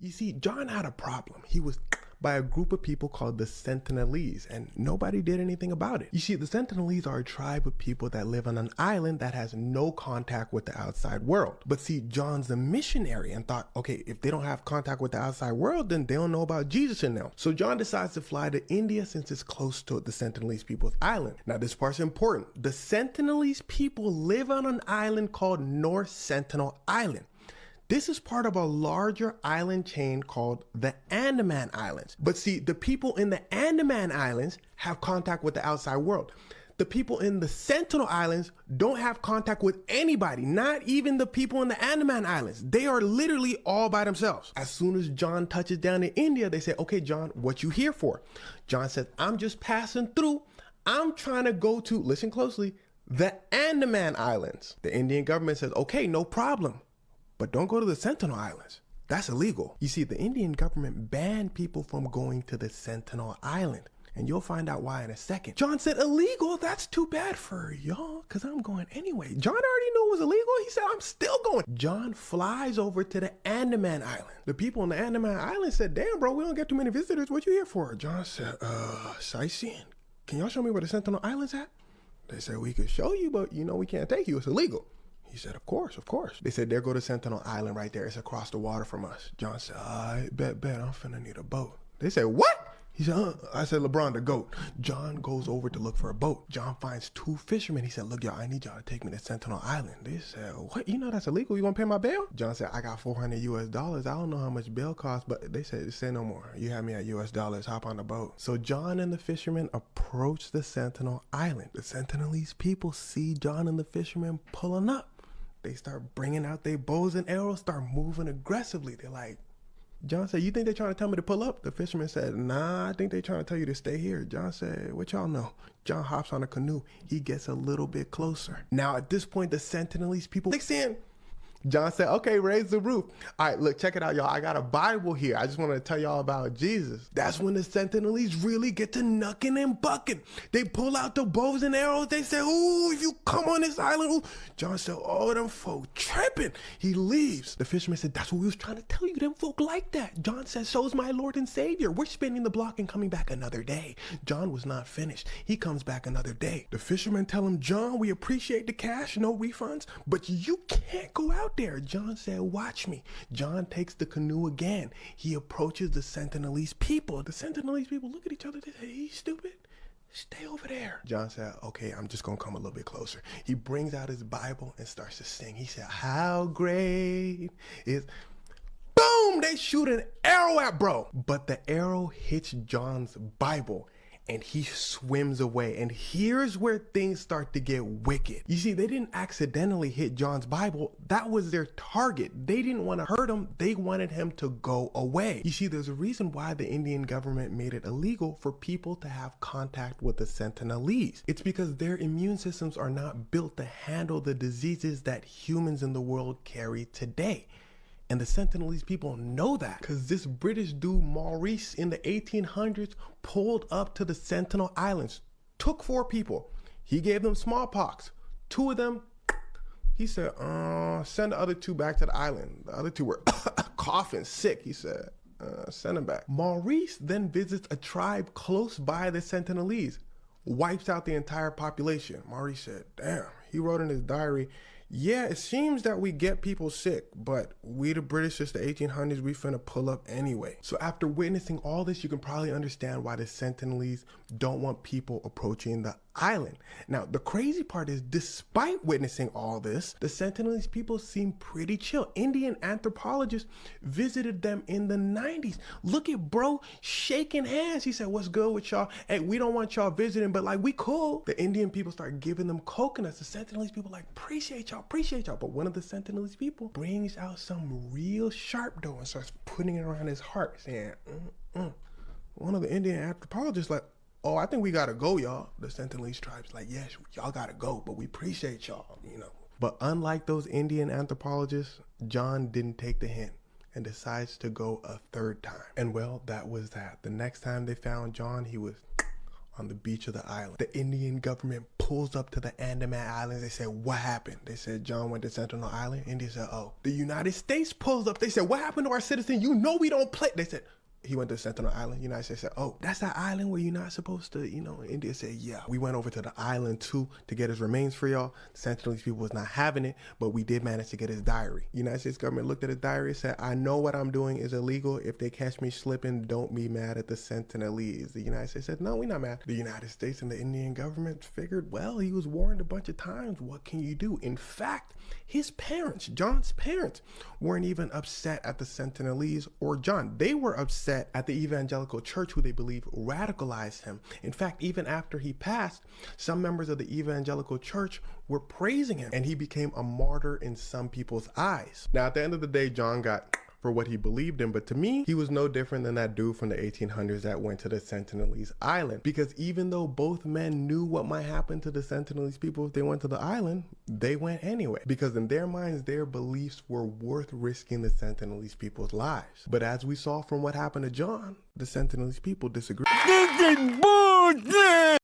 You see, John had a problem. He was by a group of people called the Sentinelese, and nobody did anything about it. You see, the Sentinelese are a tribe of people that live on an island that has no contact with the outside world. But see, John's a missionary and thought, okay, if they don't have contact with the outside world, then they don't know about Jesus in them. So John decides to fly to India since it's close to the Sentinelese people's island. Now, this part's important. The Sentinelese people live on an island called North Sentinel Island. This is part of a larger island chain called the Andaman Islands. But see, the people in the Andaman Islands have contact with the outside world. The people in the Sentinel Islands don't have contact with anybody, not even the people in the Andaman Islands. They are literally all by themselves. As soon as John touches down in India, they say, okay, John, what you here for? John says, I'm just passing through. I'm trying to go to, listen closely, the Andaman Islands. The Indian government says, okay, no problem. But don't go to the Sentinel Islands. That's illegal. You see, the Indian government banned people from going to the Sentinel Island. And you'll find out why in a second. John said, illegal? That's too bad for y'all, because I'm going anyway. John already knew it was illegal. He said, I'm still going. John flies over to the Andaman Island. The people in the Andaman Island said, damn, bro, we don't get too many visitors. What you here for? John said, sightseeing. Can y'all show me where the Sentinel Island's at? They said, we could show you, but we can't take you. It's illegal. He said, of course, of course. They said, there go to Sentinel Island right there. It's across the water from us. John said, I bet, I'm finna need a boat. They said, what? He said, I said, LeBron the GOAT. John goes over to look for a boat. John finds two fishermen. He said, look, y'all, I need y'all to take me to Sentinel Island. They said, what? You know that's illegal. You gonna pay my bail? John said, I got $400 US. I don't know how much bail costs, but they said, say no more. You have me at US dollars. Hop on the boat. So John and the fishermen approach the Sentinel Island. The Sentinelese people see John and the fishermen pulling up. They start bringing out their bows and arrows, start moving aggressively. They're like, John said, you think they're trying to tell me to pull up? The fisherman said, nah, I think they're trying to tell you to stay here. John said, what y'all know? John hops on a canoe. He gets a little bit closer. Now, at this point, the Sentinelese people, they saying, John said, okay, raise the roof. All right, look, check it out, y'all. I got a Bible here. I just wanted to tell y'all about Jesus. That's when the Sentinelese really get to knucking and bucking. They pull out the bows and arrows. They say, ooh, if you come on this island, ooh. John said, oh, them folk tripping. He leaves. The fisherman said, that's what we was trying to tell you. Them folk like that. John said, so's my Lord and Savior. We're spinning the block and coming back another day. John was not finished. He comes back another day. The fishermen tell him, John, we appreciate the cash, no refunds, but you can't go out there. John said, watch me. John takes the canoe again. He approaches the Sentinelese people. The Sentinelese people look at each other. They say, he's stupid. Stay over there. John said, okay, I'm just going to come a little bit closer. He brings out his Bible and starts to sing. He said, how great is... Boom! They shoot an arrow at bro. But the arrow hits John's Bible and he swims away. And here's where things start to get wicked. You see, they didn't accidentally hit John's Bible. That was their target. They didn't want to hurt him. They wanted him to go away. You see, there's a reason why the Indian government made it illegal for people to have contact with the Sentinelese. It's because their immune systems are not built to handle the diseases that humans in the world carry today. And the Sentinelese people know that because this British dude, Maurice, in the 1800s, pulled up to the Sentinel Islands, took 4 people. He gave them smallpox. 2 of them, he said, send the other 2 back to the island. The other 2 were coughing, sick. He said, send them back. Maurice then visits a tribe close by the Sentinelese, wipes out the entire population. Maurice said, damn, he wrote in his diary, yeah, it seems that we get people sick, but we the British since the 1800s, we finna pull up anyway. So after witnessing all this, you can probably understand why the Sentinelese don't want people approaching the island. Now, the crazy part is, despite witnessing all this, the Sentinelese people seem pretty chill. Indian anthropologists visited them in the 90s. Look at bro shaking hands. He said, what's good with y'all? Hey, we don't want y'all visiting, but like, we cool. The Indian people start giving them coconuts. The Sentinelese people like, appreciate y'all. But one of the Sentinelese people brings out some real sharp dough and starts putting it around his heart, saying, One of the Indian anthropologists like, oh, I think we gotta go, y'all. The Sentinelese tribe's like, yes, y'all gotta go, but we appreciate y'all, But unlike those Indian anthropologists, John didn't take the hint and decides to go a 3rd time. And well, that was that. The next time they found John, he was on the beach of the island. The Indian government pulls up to the Andaman Islands. They said, what happened? They said, John went to Sentinel Island. India said, oh. The United States pulls up. They said, what happened to our citizen? You know we don't play. They said, he went to Sentinel Island. United States said, oh, that's that island where you're not supposed to, India said, yeah. We went over to the island too to get his remains for y'all. The Sentinelese people was not having it, but we did manage to get his diary. United States government looked at his diary and said, I know what I'm doing is illegal. If they catch me slipping, don't be mad at the Sentinelese. The United States said, no, we're not mad. The United States and the Indian government figured, well, he was warned a bunch of times. What can you do? In fact, his parents, John's parents, weren't even upset at the Sentinelese or John. They were upset at the evangelical church, who they believe radicalized him. In fact, even after he passed, some members of the evangelical church were praising him, and he became a martyr in some people's eyes. Now, at the end of the day, John got for what he believed in, but to me, he was no different than that dude from the 1800s that went to the Sentinelese island, because even though both men knew what might happen to the Sentinelese people if they went to the island, they went anyway, because in their minds, their beliefs were worth risking the Sentinelese people's lives. But as we saw from what happened to John, the Sentinelese people disagreed. This is bullshit!